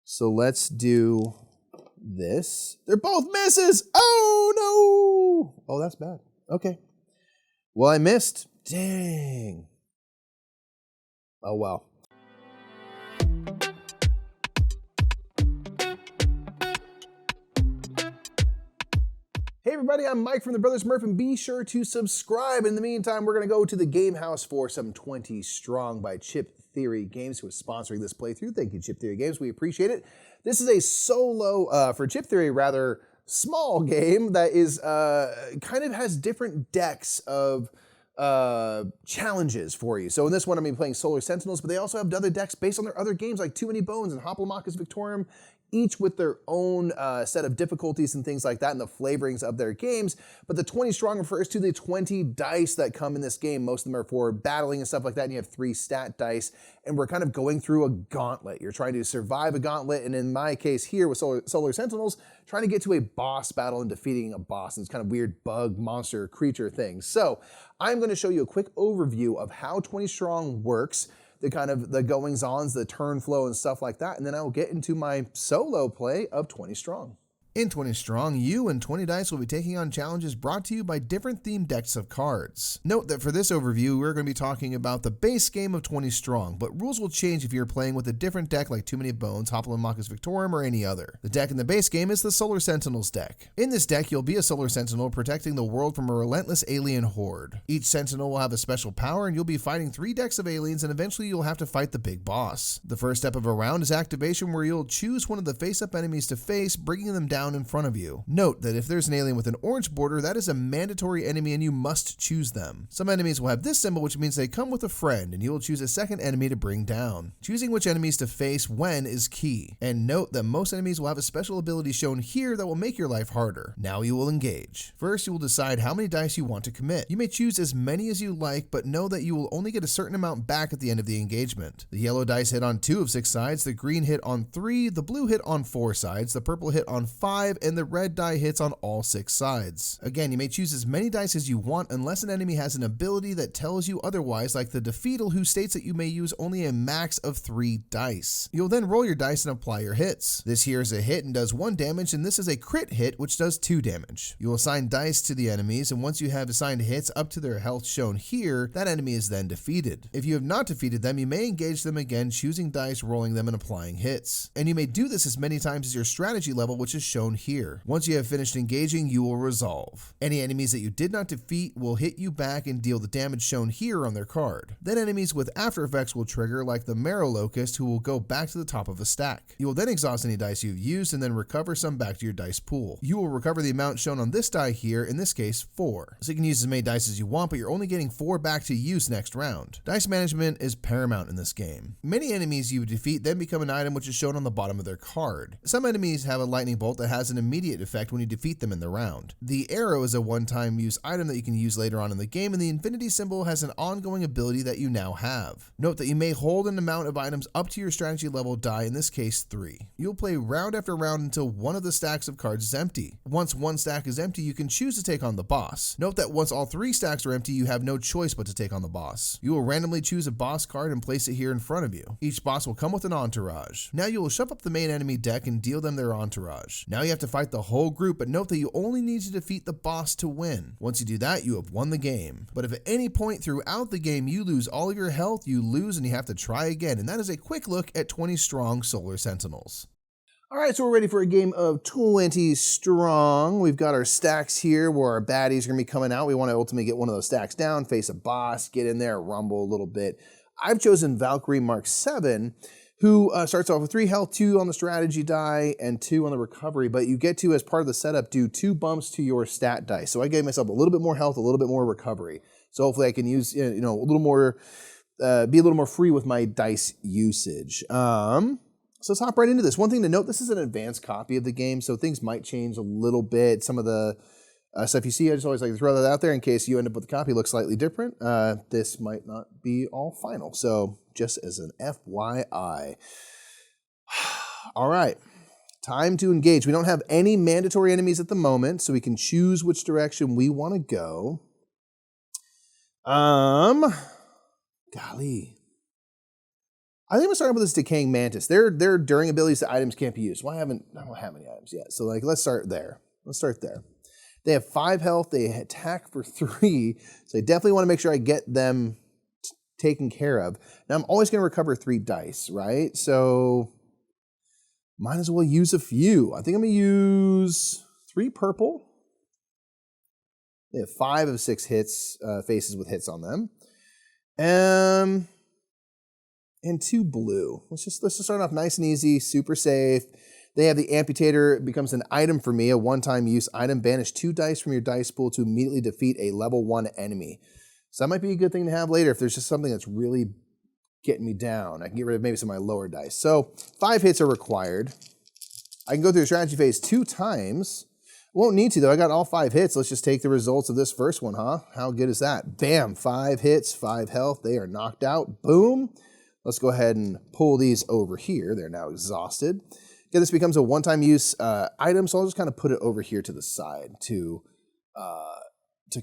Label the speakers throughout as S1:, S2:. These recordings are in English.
S1: So let's do this. They're both misses. Oh, no. Oh, that's bad. Okay. Well, I missed. Dang. Oh, well. Hey everybody, I'm Mike from the Brothers Murph, and be sure to subscribe. In the meantime, we're going to go to the Game House for some 20 Strong by Chip Theory Games, who is sponsoring this playthrough. Thank you, Chip Theory Games. We appreciate it. This is a solo, for Chip Theory, rather small game that is kind of has different decks of challenges for you. So in this one, I'm going to be playing Solar Sentinels, but they also have other decks based on their other games like Too Many Bones and Hoplomachus Victorum, each with their own set of difficulties and things like that and the flavorings of their games. But the 20 Strong refers to the 20 dice that come in this game. Most of them are for battling and stuff like that, and you have 3 stat dice, and we're kind of going through a gauntlet. You're trying to survive a gauntlet, and in my case here with Solar Sentinels, trying to get to a boss battle and defeating a boss, and it's kind of weird bug, monster, creature things. So I'm going to show you a quick overview of how 20 Strong works, the kind of the goings-ons, the turn flow and stuff like that, and then I will get into my solo play of 20 Strong. In 20 Strong, you and 20 dice will be taking on challenges brought to you by different themed decks of cards. Note that for this overview, we're going to be talking about the base game of 20 Strong, but rules will change if you're playing with a different deck like Too Many Bones, Hoplomachus Victorum, or any other. The deck in the base game is the Solar Sentinels deck. In this deck, you'll be a Solar Sentinel protecting the world from a relentless alien horde. Each Sentinel will have a special power, and you'll be fighting 3 decks of aliens, and eventually you'll have to fight the big boss. The first step of a round is activation, where you'll choose one of the face-up enemies to face, bringing them down in front of you. Note that if there's an alien with an orange border, that is a mandatory enemy and you must choose them. Some enemies will have this symbol, which means they come with a friend, and you will choose a second enemy to bring down. Choosing which enemies to face when is key. And note that most enemies will have a special ability shown here that will make your life harder. Now you will engage. First, you will decide how many dice you want to commit. You may choose as many as you like, but know that you will only get a certain amount back at the end of the engagement. The yellow dice hit on 2 of 6 sides, the green hit on 3, the blue hit on 4 sides, the purple hit on 5, and the red die hits on all 6 sides. Again, you may choose as many dice as you want unless an enemy has an ability that tells you otherwise, like the Defeatal, who states that you may use only a max of 3 dice. You'll then roll your dice and apply your hits. This here is a hit and does 1 damage, and this is a crit hit which does 2 damage. You will assign dice to the enemies, and once you have assigned hits up to their health shown here, that enemy is then defeated. If you have not defeated them, you may engage them again, choosing dice, rolling them, and applying hits. And you may do this as many times as your strategy level, which is shown here. Once you have finished engaging, you will resolve. Any enemies that you did not defeat will hit you back and deal the damage shown here on their card. Then enemies with after effects will trigger, like the Marrow Locust, who will go back to the top of a stack. You will then exhaust any dice you've used and then recover some back to your dice pool. You will recover the amount shown on this die here, in this case 4. So you can use as many dice as you want, but you're only getting 4 back to use next round. Dice management is paramount in this game. Many enemies you defeat then become an item which is shown on the bottom of their card. Some enemies have a lightning bolt that has an immediate effect when you defeat them in the round. The arrow is a one-time use item that you can use later on in the game, and the infinity symbol has an ongoing ability that you now have. Note that you may hold an amount of items up to your strategy level die, in this case 3. You'll play round after round until one of the stacks of cards is empty. Once one stack is empty, you can choose to take on the boss. Note that once all 3 stacks are empty, you have no choice but to take on the boss. You will randomly choose a boss card and place it here in front of you. Each boss will come with an entourage. Now you will shove up the main enemy deck and deal them their entourage. Now you have to fight the whole group, but note that you only need to defeat the boss to win. Once you do that, you have won the game. But if at any point throughout the game you lose all of your health, you lose and you have to try again. And that is a quick look at 20 Strong Solar Sentinels. All right, so we're ready for a game of 20 Strong. We've got our stacks here where our baddies are going to be coming out. We want to ultimately get one of those stacks down, face a boss, get in there, rumble a little bit. I've chosen Valkyrie Mark 7, who starts off with 3 health, 2 on the strategy die, and 2 on the recovery, but you get to, as part of the setup, do 2 bumps to your stat dice. So I gave myself a little bit more health, a little bit more recovery. So hopefully I can use, a little more, be a little more free with my dice usage. So let's hop right into this. One thing to note, this is an advanced copy of the game, so things might change a little bit. Some of the stuff you see, I just always like to throw that out there in case you end up with a copy that looks slightly different. This might not be all final, so just as an FYI. All right, time to engage. We don't have any mandatory enemies at the moment, so we can choose which direction we want to go. Golly. I think I'm starting with this Decaying Mantis. Their during abilities to items can't be used. Well, I don't have any items yet. So like, let's start there. Let's start there. They have 5 health. They attack for 3. So I definitely want to make sure I get them taken care of. Now I'm always going to recover 3 dice, right? So might as well use a few. I think I'm going to use 3 purple. They have 5 of 6 hits, faces with hits on them. And 2 blue. Let's just start off nice and easy, super safe. They have the Amputator. It becomes an item for me, a one-time use item. Banish 2 dice from your dice pool to immediately defeat a level 1 enemy. So that might be a good thing to have later if there's just something that's really getting me down. I can get rid of maybe some of my lower dice. So 5 hits are required. I can go through the strategy phase 2 times. Won't need to though, I got all 5 hits. Let's just take the results of this first one, huh? How good is that? Bam, 5 hits, 5 health. They are knocked out, boom. Let's go ahead and pull these over here. They're now exhausted. Okay, this becomes a one-time use item, so I'll just kind of put it over here to the side to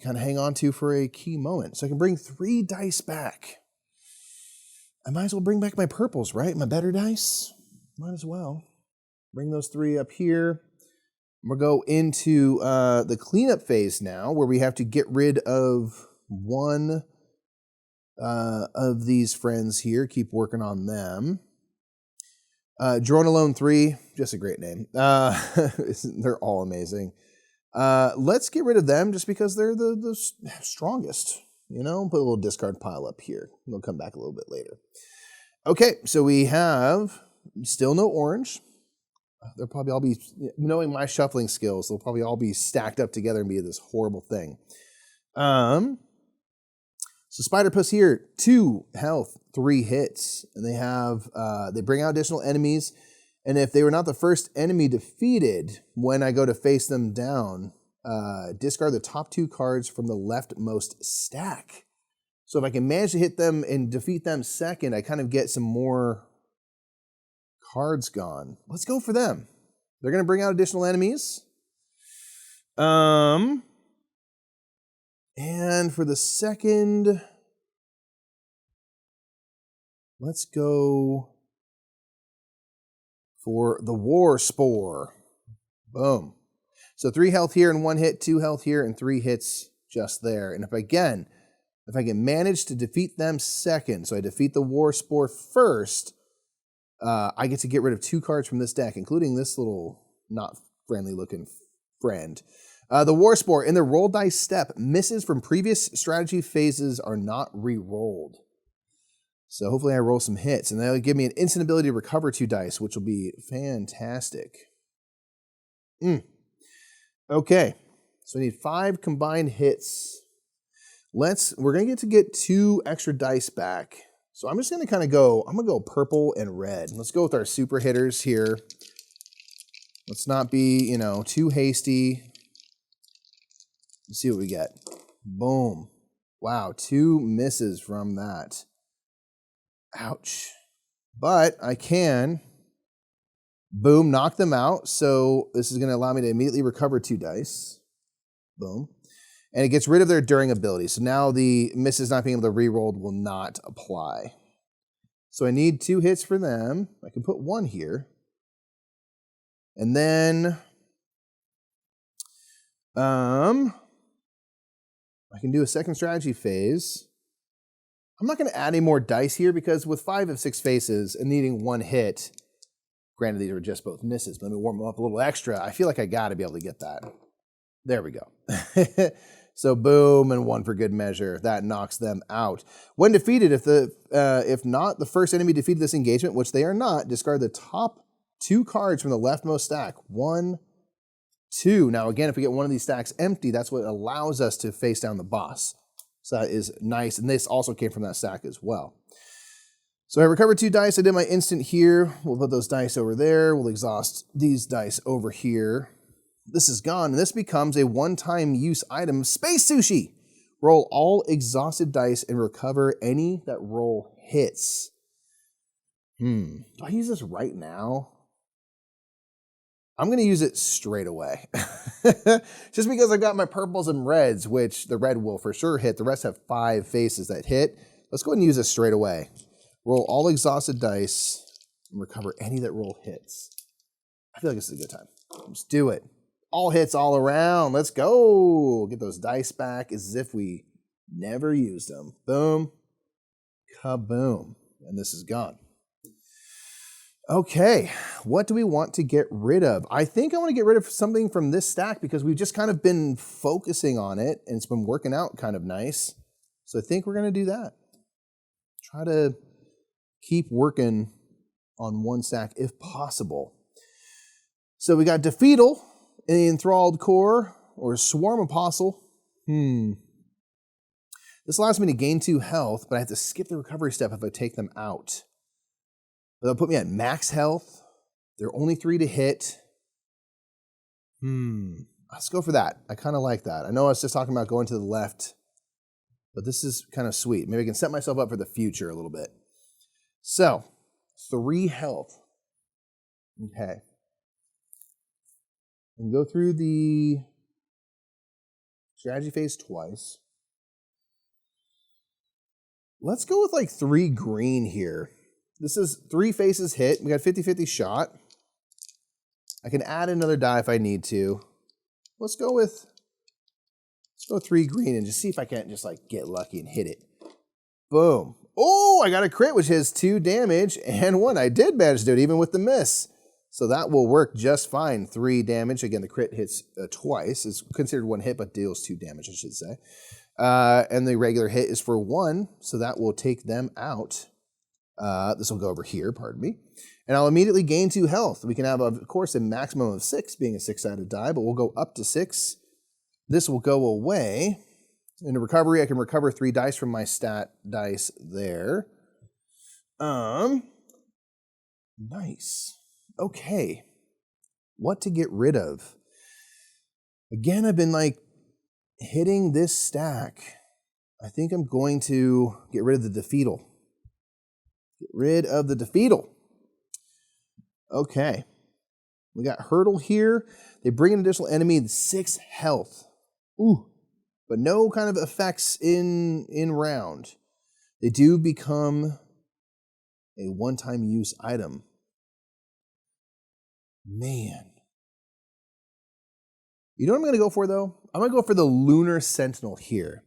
S1: kind of hang on to for a key moment. So I can bring 3 dice back. I might as well bring back my purples, right? My better dice. Might as well. Bring those 3 up here. We'll go into the cleanup phase now, where we have to get rid of 1 of these friends here. Keep working on them. Drone Alone 3, just a great name. They're all amazing. Let's get rid of them just because they're the strongest. You know, put a little discard pile up here. We'll come back a little bit later. Okay, so we have still no orange. They'll probably all be, knowing my shuffling skills, they'll probably all be stacked up together and be this horrible thing. So Spider Puss here, 2 health, 3 hits, and they have they bring out additional enemies, and if they were not the first enemy defeated, when I go to face them down, discard the top 2 cards from the leftmost stack. So if I can manage to hit them and defeat them second, I kind of get some more cards gone. Let's go for them. They're going to bring out additional enemies. And for the second, let's go for the War Spore. Boom. So 3 health here and 1 hit, 2 health here and 3 hits just there. And if I can manage to defeat them second, so I defeat the War Spore first, I get to get rid of 2 cards from this deck, including this little not friendly looking friend. The War Spore, in the roll dice step, misses from previous strategy phases are not re-rolled. So hopefully I roll some hits, and that'll give me an instant ability to recover 2 dice, which will be fantastic. Okay, so I need 5 combined hits. We're going to get 2 extra dice back. So I'm just going to kind of go, I'm going to go purple and red. Let's go with our super hitters here. Let's not be, too hasty. Let's see what we get. Boom. Wow, 2 misses from that. Ouch. But I can, boom, knock them out. So this is going to allow me to immediately recover 2 dice. Boom. And it gets rid of their during ability. So now the misses not being able to re-roll will not apply. So I need 2 hits for them. I can put 1 here. And then I can do a second strategy phase. I'm not going to add any more dice here because with 5 of 6 faces and needing 1 hit, granted these are just both misses, but let me warm them up a little extra. I feel like I got to be able to get that. There we go. So boom, and 1 for good measure. That knocks them out. When defeated, if not the first enemy defeated this engagement, which they are not, discard the top 2 cards from the leftmost stack. 1, 2. Now again, if we get one of these stacks empty, that's what allows us to face down the boss. So that is nice, and this also came from that stack as well. So I recovered 2 dice. I did my instant here. We'll put those dice over there. We'll exhaust these dice over here. This is gone, and this becomes a one-time use item, Space Sushi. Roll all exhausted dice and recover any that roll hits. Do I use this right now? I'm going to use it straight away. Just because I've got my purples and reds, which the red will for sure hit. The rest have 5 faces that hit. Let's go ahead and use this straight away. Roll all exhausted dice and recover any that roll hits. I feel like this is a good time. Let's do it. All hits all around. Let's go. Get those dice back as if we never used them. Boom. Kaboom. And this is gone. Okay, what do we want to get rid of? I think I want to get rid of something from this stack because we've just kind of been focusing on it and it's been working out kind of nice. So I think we're going to do that. Try to keep working on one stack if possible. So we got Defeatal in the Enthralled Core or Swarm Apostle. This allows me to gain 2 health, but I have to skip the recovery step if I take them out. But they'll put me at max health. There are only 3 to hit. Let's go for that. I kind of like that. I know I was just talking about going to the left, but this is kind of sweet. Maybe I can set myself up for the future a little bit. So, 3 health. Okay. And go through the strategy phase twice. Let's go with like 3 green here. This is 3 faces hit. We got 50-50 shot. I can add another die if I need to. Let's go 3 green and just see if I can't just like get lucky and hit it. Boom. Oh, I got a crit, which has 2 damage and 1. I did manage to do it even with the miss. So that will work just fine. 3 damage. Again, the crit hits twice. It's considered 1 hit, but deals 2 damage, I should say. And the regular hit is for 1, so that will take them out. This will go over here, pardon me. And I'll immediately gain 2 health. We can have, of course, a maximum of 6, being a 6-sided die, but we'll go up to 6. This will go away. In the recovery, I can recover 3 dice from my stat dice there. Nice. Okay. What to get rid of? Again, I've been like hitting this stack. I think I'm going to get rid of the Defeatal. Get rid of the Defeatal. Okay. We got Hurdle here. They bring an additional enemy 6 health. Ooh. But no kind of effects in round. They do become a one-time use item. Man. You know what I'm going to go for, though? I'm going to go for the Lunar Sentinel here.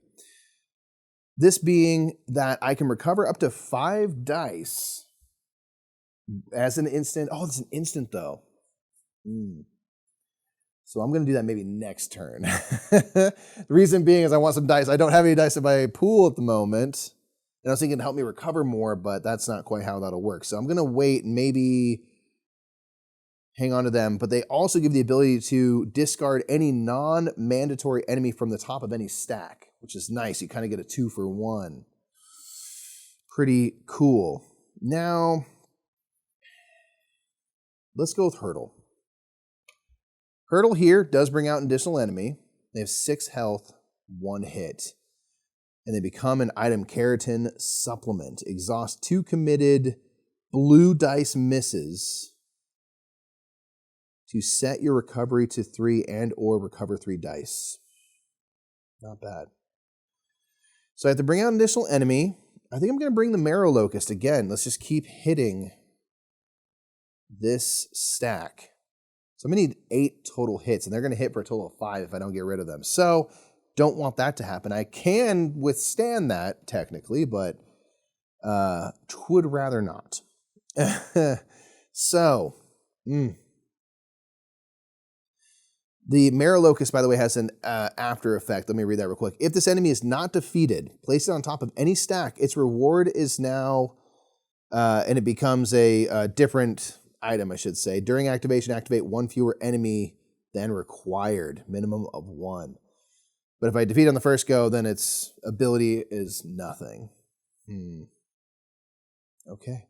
S1: This being that I can recover up to 5 dice as an instant. Oh, it's an instant, though. So I'm going to do that maybe next turn. The reason being is I want some dice. I don't have any dice in my pool at the moment. And I was thinking it would help me recover more, but that's not quite how that'll work. So I'm going to wait and maybe hang on to them. But they also give the ability to discard any non-mandatory enemy from the top of any stack, which is nice. You kind of get a 2-for-1. Pretty cool. Now, let's go with Hurdle. Hurdle here does bring out an additional enemy. They have 6 health, 1 hit. And they become an item keratin supplement. Exhaust 2 committed blue dice misses to set your recovery to 3 and or recover 3 dice. Not bad. So I have to bring out an additional enemy. I think I'm going to bring the Marrow Locust again. Let's just keep hitting this stack. So I'm going to need 8 total hits, and they're going to hit for a total of 5 if I don't get rid of them. So don't want that to happen. I can withstand that, technically, but would rather not. So, the Marrow Locust, by the way, has an after effect. Let me read that real quick. If this enemy is not defeated, place it on top of any stack. Its reward is now, and it becomes a different item, I should say. During activation, activate 1 fewer enemy than required, minimum of 1. But if I defeat on the first go, then its ability is nothing. Okay.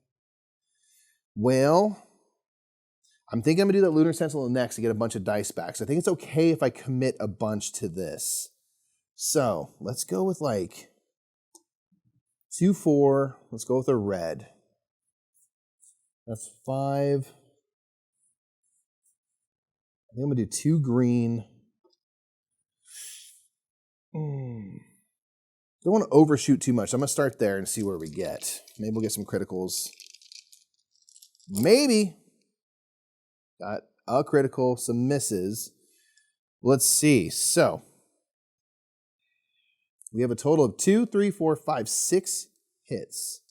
S1: Well, I'm thinking I'm going to do that Lunar Sentinel next to get a bunch of dice back. So I think it's okay if I commit a bunch to this. So let's go with like 2-4. Let's go with a red. That's 5. I think I'm going to do 2 green. Don't want to overshoot too much. I'm going to start there and see where we get. Maybe we'll get some criticals. Maybe. Got a critical, some misses. Let's see. So, we have a total of 2, 3, 4, 5, 6 hits.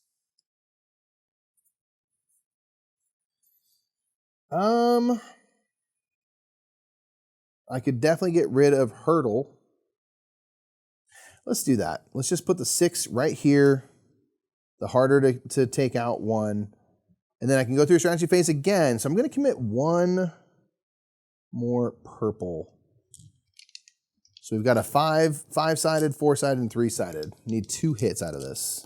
S1: I could definitely get rid of Hurdle. Let's do that. Let's just put the 6 right here, the harder to take out one, and then I can go through a strategy phase again. So I'm going to commit one more purple. So we've got a 5-sided, 4-sided, and 3-sided. Need 2 hits out of this.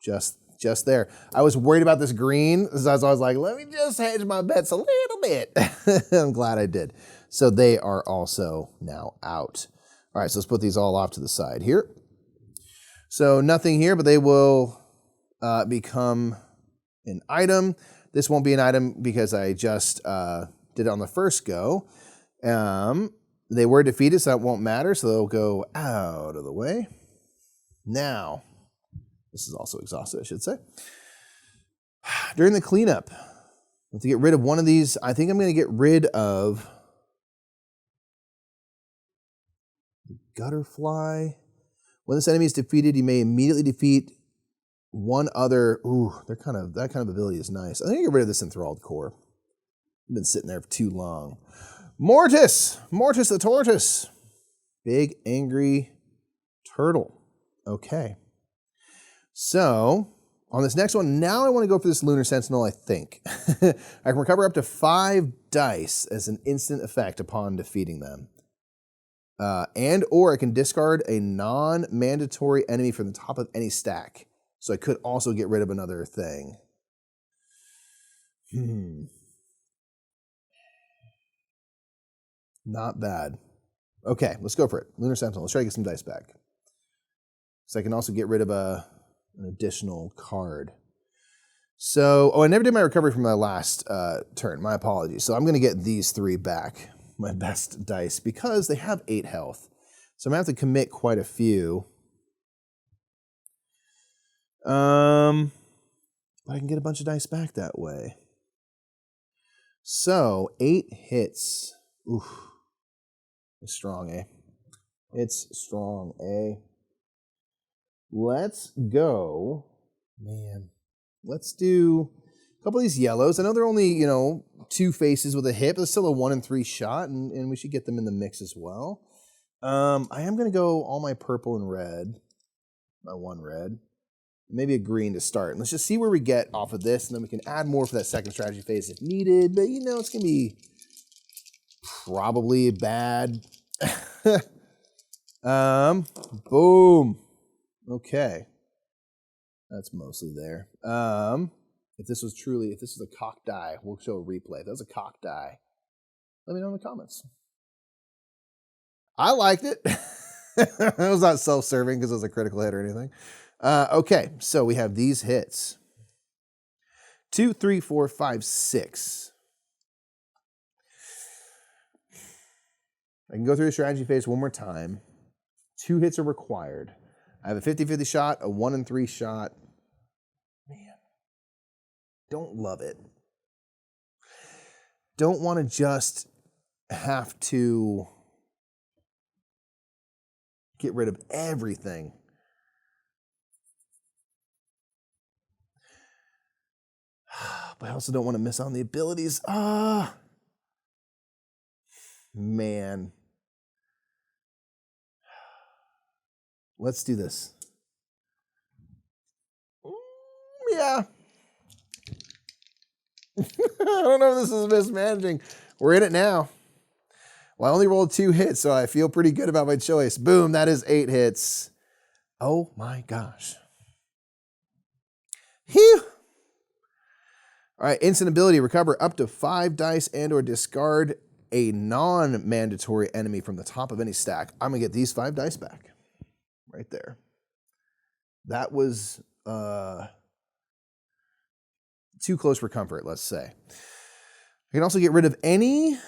S1: Just there. I was worried about this green, so I was like, let me just hedge my bets a little bit. I'm glad I did. So they are also now out. All right, so let's put these all off to the side here. So nothing here, but they will become an item. This won't be an item because I just did it on the first go. They were defeated, so that won't matter, so they'll go out of the way. Now, this is also exhausted, I should say. During the cleanup, to get rid of one of these, I think I'm going to get rid of the Gutterfly. When this enemy is defeated, you may immediately defeat one other. Ooh, that kind of ability is nice. I think I get rid of this Enthralled Core. I've been sitting there for too long. Mortis the Tortoise. Big angry turtle. Okay. So, on this next one, now I want to go for this Lunar Sentinel, I think. I can recover up to 5 dice as an instant effect upon defeating them. Or I can discard a non-mandatory enemy from the top of any stack. So I could also get rid of another thing. Not bad. Okay, let's go for it. Lunar Sentinel. Let's try to get some dice back. So I can also get rid of an additional card. So, I never did my recovery from my last turn. My apologies. So I'm going to get these 3 back, my best dice, because they have 8 health. So I'm going to have to commit quite a few. But I can get a bunch of dice back that way. So 8 hits. Oof. It's strong, eh? It's strong, eh? Let's go. Man. Let's do a couple of these yellows. I know they're only, 2 faces with a hit, but it's still a 1 in 3 shot, and we should get them in the mix as well. I am going to go all my purple and red. My 1 red. Maybe a green to start. And let's just see where we get off of this, and then we can add more for that second strategy phase if needed. But, it's going to be probably bad. Boom. Okay. That's mostly there. If this was a cock die, we'll show a replay. If that was a cock die, let me know in the comments. I liked it. It was not self-serving because it was a critical hit or anything. Okay, so we have these hits. 2, 3, 4, 5, 6. I can go through the strategy phase one more time. 2 hits are required. I have a 50-50 shot, a 1 in 3 shot. Man, don't love it. Don't want to just have to get rid of everything. But I also don't want to miss on the abilities. Man. Let's do this. Yeah. I don't know if this is mismanaging. We're in it now. Well, I only rolled 2 hits, so I feel pretty good about my choice. Boom, that is 8 hits. Oh my gosh. Phew. All right, instant ability, recover up to 5 dice and or discard a non-mandatory enemy from the top of any stack. I'm going to get these 5 dice back. Right there. That was too close for comfort, let's say. I can also get rid of any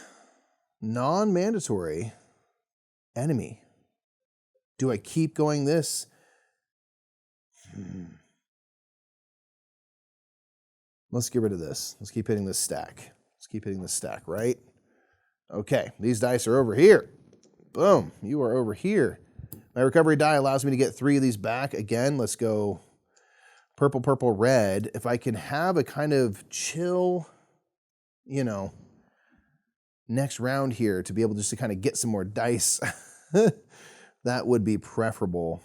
S1: non-mandatory enemy. Do I keep going this? Let's get rid of this. Let's keep hitting this stack. Let's keep hitting this stack, right? Okay, these dice are over here. Boom, you are over here. My recovery die allows me to get 3 of these back. Again, let's go purple, purple, red. If I can have a kind of chill, you know, next round here to be able just to kind of get some more dice, that would be preferable.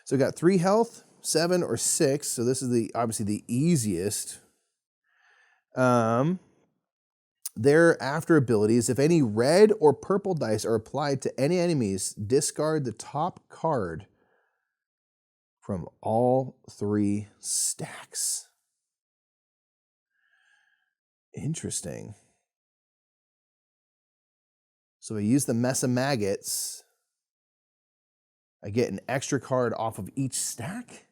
S1: So we got 3 health, 7 or 6. So this is obviously the easiest. Their after abilities, if any red or purple dice are applied to any enemies, discard the top card from all 3 stacks. Interesting. So I use the mess of maggots. I get an extra card off of each stack.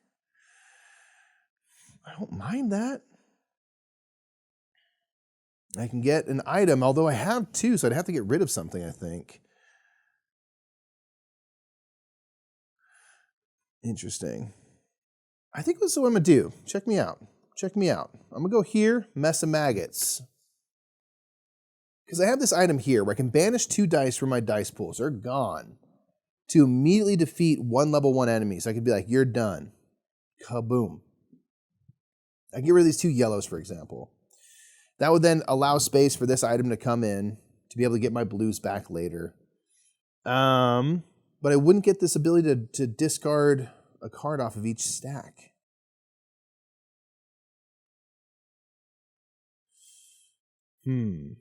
S1: I don't mind that. I can get an item, although I have 2, so I'd have to get rid of something, I think. Interesting. I think this is what I'm going to do. Check me out. Check me out. I'm going to go here, mess of maggots. Because I have this item here where I can banish 2 dice from my dice pools. They're gone. To immediately defeat 1 level 1 enemy. So I could be like, you're done. Kaboom. I can get rid of these 2 yellows, for example. That would then allow space for this item to come in to be able to get my blues back later. But I wouldn't get this ability to discard a card off of each stack. I think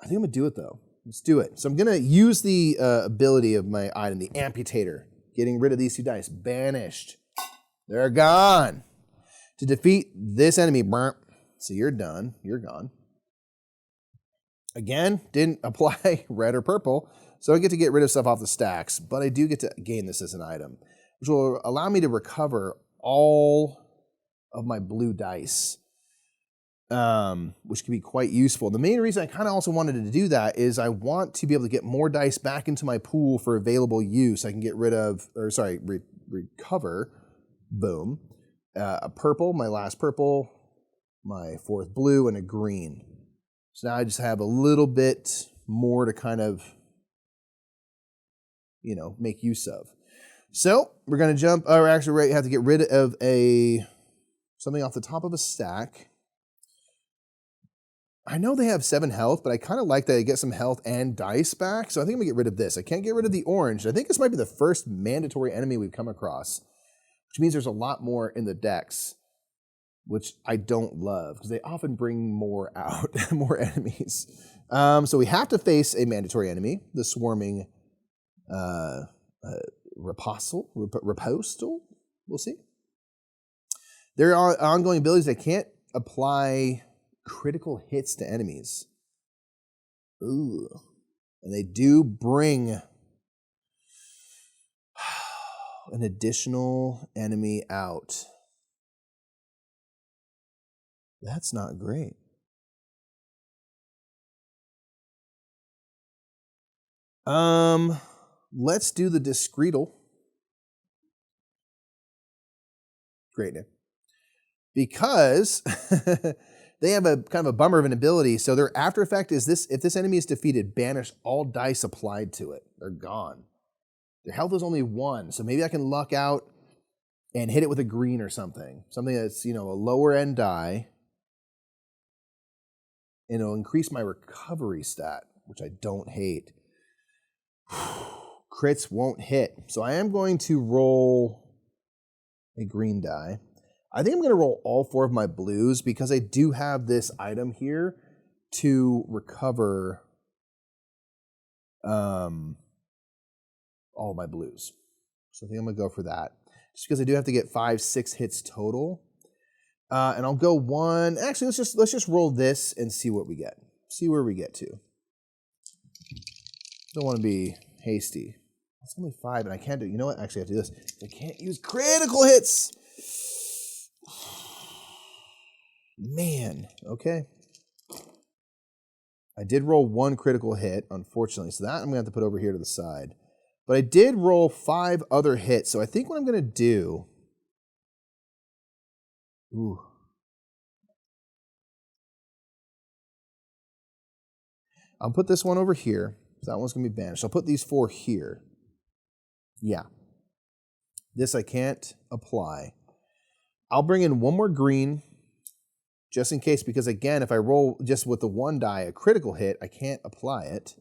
S1: I'm going to do it, though. Let's do it. So I'm going to use the ability of my item, the Amputator. Getting rid of these 2 dice. Banished. They're gone. To defeat this enemy. So you're done. You're gone. Again, didn't apply red or purple, so I get to get rid of stuff off the stacks, but I do get to gain this as an item, which will allow me to recover all of my blue dice, which can be quite useful. The main reason I kind of also wanted to do that is I want to be able to get more dice back into my pool for available use. I can get rid of, recover, boom, a purple, my last purple, my 4th blue, and a green. So now I just have a little bit more to kind of, you know, make use of. So we're going to jump, or actually we have to get rid of something off the top of a stack. I know they have 7 health, but I kind of like that I get some health and dice back. So I think I'm going to get rid of this. I can't get rid of the orange. I think this might be the first mandatory enemy we've come across, which means there's a lot more in the decks, which I don't love because they often bring more out, more enemies. So we have to face a mandatory enemy, the swarming Ripostle. We'll see. There are ongoing abilities that can't apply critical hits to enemies. Ooh. And they do bring an additional enemy out. That's not great. Let's do the Discreetle. Great name. Because they have a kind of a bummer of an ability. So their after effect is this: if this enemy is defeated, banish all dice applied to it. They're gone. Their health is only 1, so maybe I can luck out and hit it with a green or something. Something that's, you know, a lower end die. And it'll increase my recovery stat, which I don't hate. Crits won't hit. So I am going to roll a green die. I think I'm going to roll all 4 of my blues because I do have this item here to recover all of my blues. So I think I'm going to go for that. Just because I do have to get 5-6 hits total. And I'll go 1. Actually, let's just roll this and see what we get. See where we get to. Don't want to be hasty. It's only 5, and I can't do. You know what? Actually, I have to do this. I can't use critical hits. Man. Okay. I did roll 1 critical hit, unfortunately. So that I'm going to have to put over here to the side. But I did roll 5 other hits, so I think what I'm going to do... Ooh. I'll put this one over here. So that one's going to be banished. I'll put these 4 here. Yeah. This I can't apply. I'll bring in 1 more green, just in case, because again, if I roll just with the 1 die, a critical hit, I can't apply it.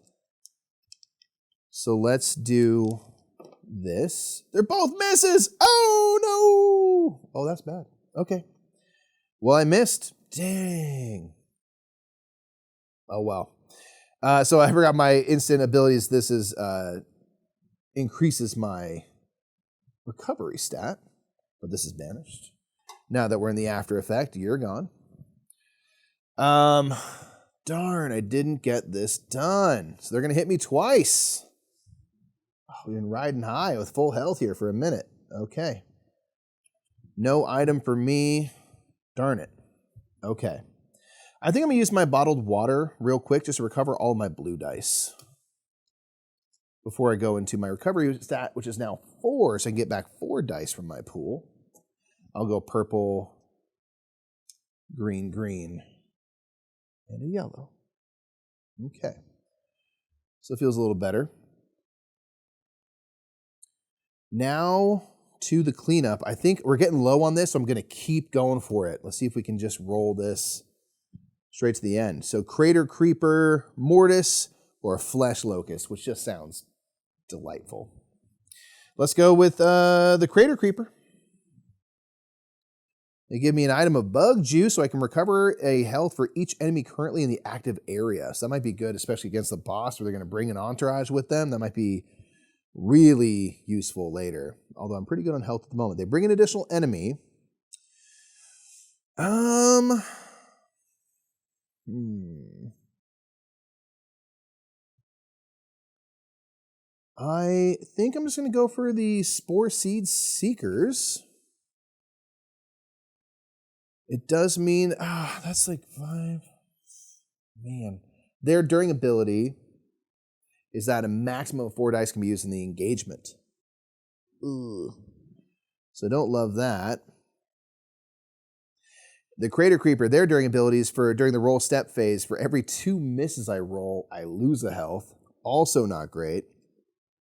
S1: So let's do this. They're both misses! Oh, no! Oh, that's bad. Okay. Well, I missed. Dang. Oh, well. So I forgot my instant abilities. This is increases my recovery stat, but this is banished. Now that we're in the after effect, you're gone. Darn, I didn't get this done. So they're gonna hit me twice. Oh, we've been riding high with full health here for a minute. Okay. No item for me. Darn it. Okay. I think I'm gonna use my bottled water real quick just to recover all my blue dice before I go into my recovery stat, which is now 4, so I can get back 4 dice from my pool. I'll go purple, green, green, and a yellow. Okay. So it feels a little better. Now to the cleanup. I think we're getting low on this, so I'm going to keep going for it. Let's see if we can just roll this straight to the end. So Crater Creeper, Mortis, or a Flesh Locust, which just sounds delightful. Let's go with the Crater Creeper. They give me an item of bug juice so I can recover a health for each enemy currently in the active area. So that might be good, especially against the boss where they're going to bring an entourage with them. That might be really useful later. Although I'm pretty good on health at the moment. They bring an additional enemy. I think I'm just going to go for the Spore Seed Seekers. It does mean, that's like 5. Man. Their during ability is that a maximum of 4 dice can be used in the engagement. Ugh. So don't love that. The Crater Creeper, their during abilities for during the roll step phase, for every 2 misses I roll, I lose a health. Also not great.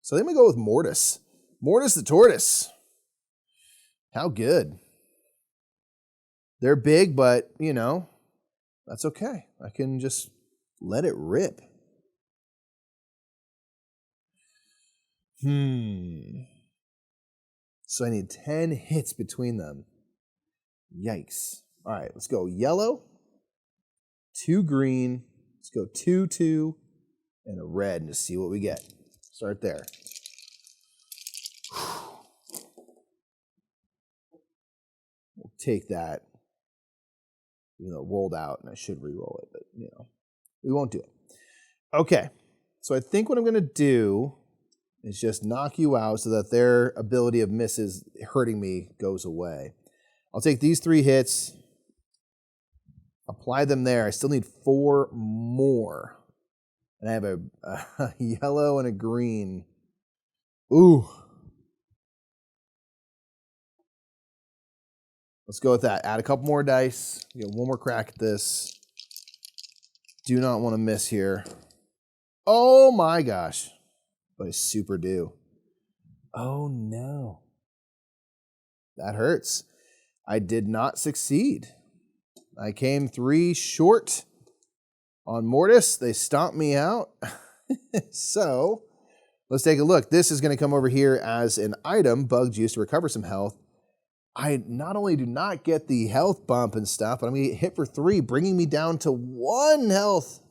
S1: So then we go with Mortis. Mortis the Tortoise. How good. They're big, but, you know, that's okay. I can just let it rip. So I need 10 hits between them. Yikes. All right, let's go yellow, 2 green, let's go 2, 2, and a red and just see what we get. Start there. We'll take that. Even though it rolled out and I should re-roll it, but you know, we won't do it. Okay, so I think what I'm gonna do is just knock you out so that their ability of misses hurting me goes away. I'll take these 3 hits, apply them there. I still need 4 more. And I have a yellow and a green. Ooh. Let's go with that. Add a couple more dice. Get 1 more crack at this. Do not want to miss here. Oh my gosh. But I super do. Oh no. That hurts. I did not succeed. I came 3 short on Mortis. They stomped me out. So let's take a look. This is going to come over here as an item, bug juice, to recover some health. I not only do not get the health bump and stuff, but I'm going to get hit for 3, bringing me down to 1 health.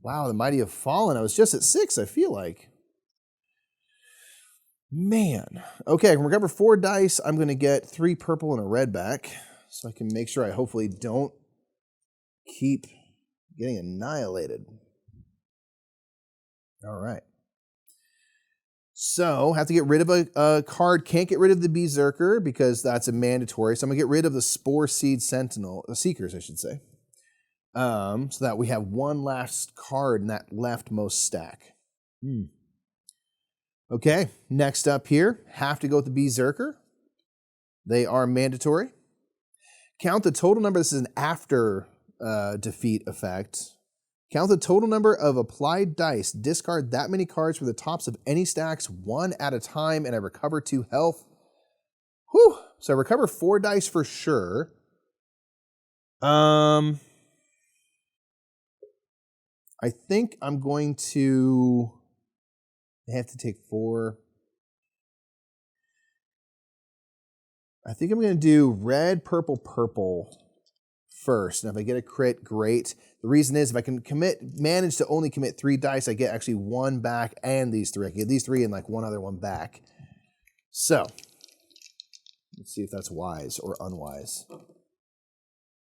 S1: Wow, the mighty have fallen. I was just at 6, I feel like. Man. Okay, I can recover 4 dice. I'm going to get 3 purple and a red back, so I can make sure I hopefully don't keep getting annihilated. All right. So, have to get rid of a card. Can't get rid of the Berserker because that's a mandatory. So I'm going to get rid of the Spore Seed Sentinel, the Seekers, I should say. So that we have 1 last card in that leftmost stack. Okay, next up here, have to go with the Berserker. They are mandatory. Count the total number, this is an after defeat effect. Count the total number of applied dice. Discard that many cards from the tops of any stacks, one at a time, and I recover 2 health. Whew! So I recover 4 dice for sure. I think I'm going to have to take 4. I think I'm going to do red, purple, purple first. And if I get a crit, great. The reason is if I can manage to only commit 3 dice, I get actually 1 back and these 3. I can get these 3 and like 1 other one back. So let's see if that's wise or unwise.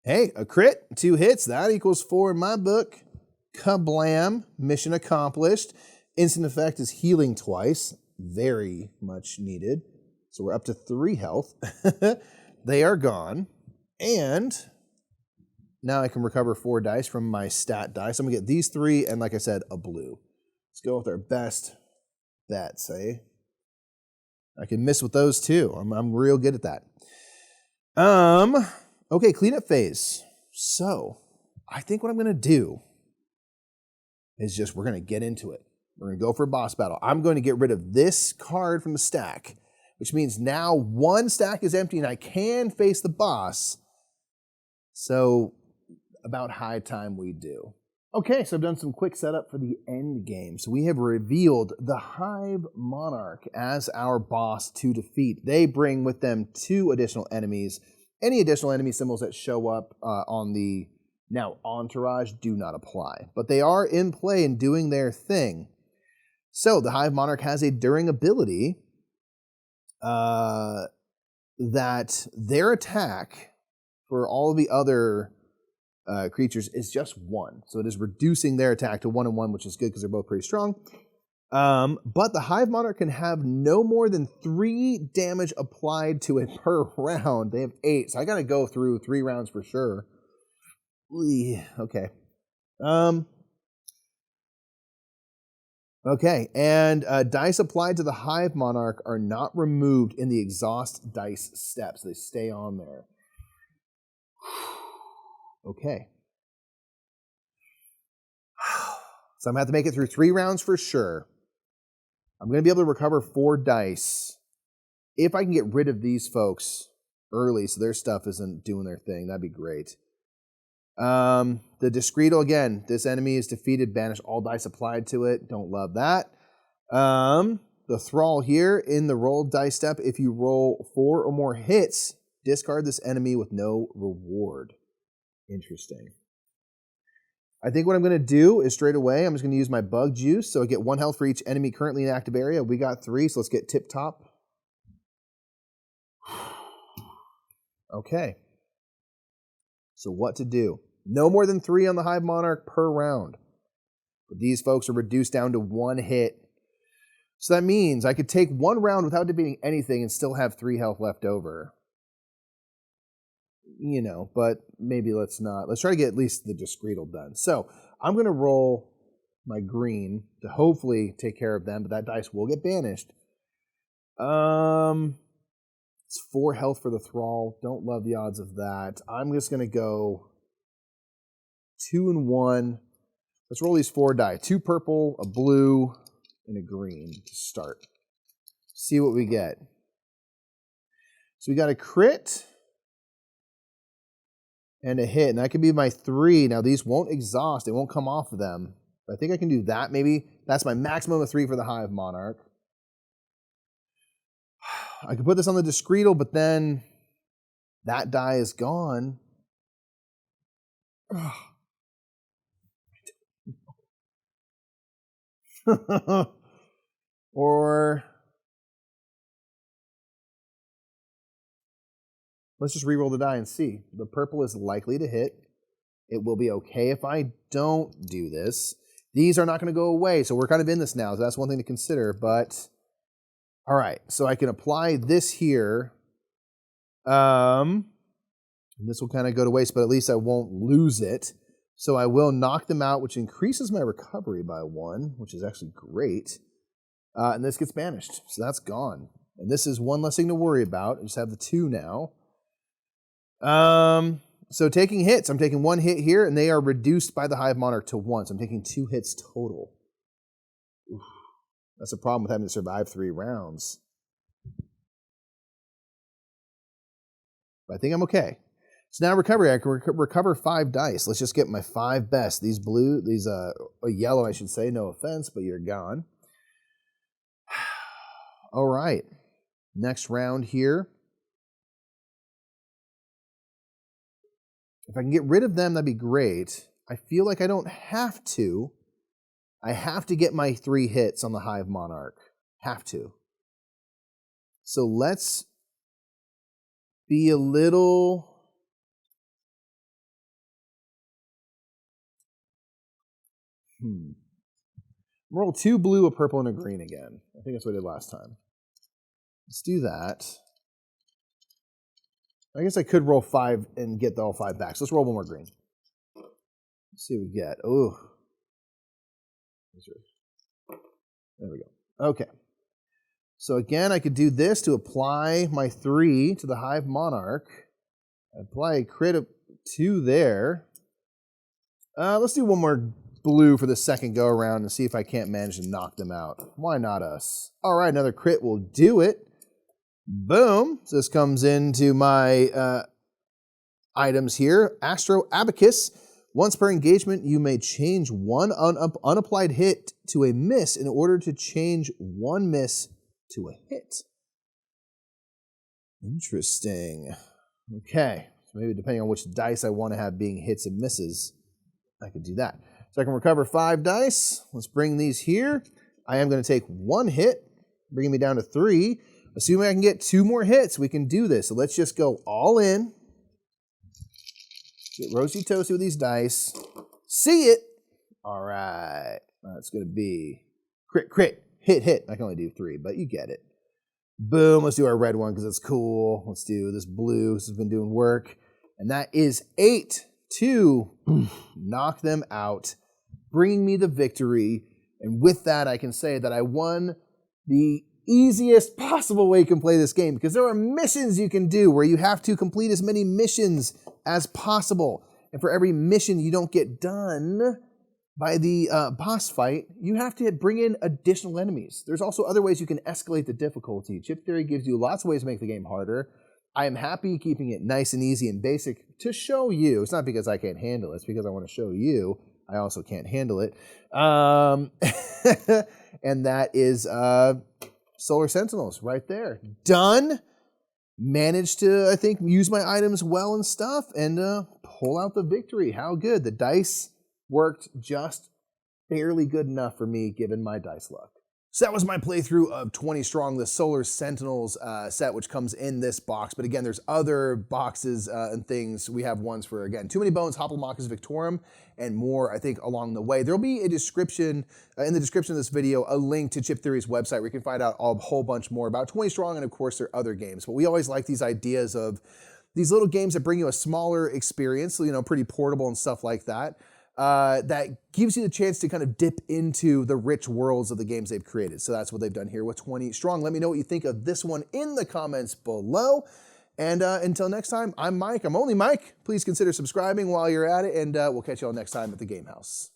S1: Hey, a crit, 2 hits. That equals 4 in my book. Kablam, mission accomplished. Instant effect is healing twice. Very much needed. So we're up to 3 health. They are gone. And now I can recover 4 dice from my stat dice. I'm going to get these 3 and, like I said, a blue. Let's go with our best bets, eh? I can miss with those too. I'm real good at that. Okay, cleanup phase. So I think what I'm going to do is just we're going to get into it. We're going to go for a boss battle. I'm going to get rid of this card from the stack, which means now 1 stack is empty and I can face the boss. So about high time we do. Okay, so I've done some quick setup for the end game. So we have revealed the Hive Monarch as our boss to defeat. They bring with them 2 additional enemies. Any additional enemy symbols that show up on the now entourage do not apply, but they are in play and doing their thing. So the Hive Monarch has a During ability that their attack for all of the other creatures is just 1. So it is reducing their attack to 1 and 1, which is good because they're both pretty strong. But the Hive Monarch can have no more than 3 damage applied to it per round. They have 8, so I gotta go through 3 rounds for sure. Okay. Okay, and dice applied to the Hive Monarch are not removed in the exhaust dice steps. They stay on there. Okay. So I'm going to have to make it through 3 rounds for sure. I'm going to be able to recover 4 dice. If I can get rid of these folks early so their stuff isn't doing their thing, that'd be great. The Discretal, again, this enemy is defeated, banish all dice applied to it. Don't love that. The Thrall here, in the roll dice step, if you roll 4 or more hits, discard this enemy with no reward. Interesting. I think what I'm going to do is straight away, I'm just going to use my bug juice. So I get 1 health for each enemy currently in active area. We got 3, so let's get tip top. Okay. So what to do? No more than 3 on the Hive Monarch per round. But these folks are reduced down to 1 hit. So that means I could take 1 round without defeating anything and still have 3 health left over. You know, but maybe let's not. Let's try to get at least the Discretal done. So I'm going to roll my green to hopefully take care of them, but that dice will get banished. It's 4 health for the Thrall. Don't love the odds of that. I'm just going to go 2 and 1. Let's roll these 4 die. 2 purple, a blue, and a green to start. See what we get. So we got a crit and a hit, and that could be my 3. Now these won't exhaust, it won't come off of them. But I think I can do that maybe. That's my maximum of 3 for the Hive Monarch. I could put this on the Discretal, but then that die is gone. Or let's just re-roll the die and see. The purple is likely to hit. It will be okay if I don't do this. These are not going to go away, so we're kind of in this now, so that's one thing to consider. But all right, so I can apply this here. And this will kind of go to waste, but at least I won't lose it. So I will knock them out, which increases my recovery by 1, which is actually great. And this gets banished, so that's gone. And this is one less thing to worry about. I just have the 2 now. So taking hits, I'm taking 1 hit here, and they are reduced by the Hive Monarch to 1. So I'm taking 2 hits total. Oof. That's a problem with having to survive 3 rounds. But I think I'm okay. So now recovery, I can recover 5 dice. Let's just get my 5 best. These blue, these yellow, I should say. No offense, but you're gone. All right. Next round here. If I can get rid of them, that'd be great. I feel like I don't have to. I have to get my 3 hits on the Hive Monarch. Have to. So let's be a little... Roll 2 blue, a purple, and a green again. I think that's what I did last time. Let's do that. I guess I could roll 5 and get all 5 back. So let's roll 1 more green. Let's see what we get. Ooh. There we go. Okay. So again, I could do this to apply my 3 to the Hive Monarch. Apply a crit of 2 there. Let's do 1 more blue for the second go around and see if I can't manage to knock them out. Why not us? All right, another crit will do it. Boom. So this comes into my items here. Astro Abacus. Once per engagement, you may change 1 unapplied hit to a miss in order to change 1 miss to a hit. Interesting. Okay. So maybe depending on which dice I want to have being hits and misses, I could do that. So I can recover 5 dice. Let's bring these here. I am going to take 1 hit, bringing me down to 3. Assuming I can get 2 more hits, we can do this. So let's just go all in. Get roasty toasty with these dice. See it. All right. That's going to be crit, crit, hit, hit. I can only do 3, but you get it. Boom. Let's do our red one because it's cool. Let's do this blue. This has been doing work. And that is 8 to knock them out, bringing me the victory. And with that, I can say that I won the easiest possible way you can play this game, because there are missions you can do where you have to complete as many missions as possible. And for every mission you don't get done by the boss fight, you have to bring in additional enemies. There's also other ways you can escalate the difficulty. Chip Theory gives you lots of ways to make the game harder. I am happy keeping it nice and easy and basic to show you. It's not because I can't handle it. It's because I want to show you. I also can't handle it. And that is Solar Sentinels right there. Done. Managed to, I think, use my items well and stuff and pull out the victory. How good. The dice worked just barely good enough for me given my dice luck. So that was my playthrough of 20 Strong, the Solar Sentinels set, which comes in this box. But again, there's other boxes and things. We have ones for, again, Too Many Bones, Hoplomachus Victorum, and more, I think, along the way. There'll be a description, in the description of this video, a link to Chip Theory's website where you can find out a whole bunch more about 20 Strong, and of course, there are other games. But we always like these ideas of these little games that bring you a smaller experience, so, you know, pretty portable and stuff like that. That gives you the chance to kind of dip into the rich worlds of the games they've created. So that's what they've done here with 20 Strong. Let me know what you think of this one in the comments below. And until next time, I'm Mike. I'm only Mike. Please consider subscribing while you're at it, and we'll catch you all next time at the Game House.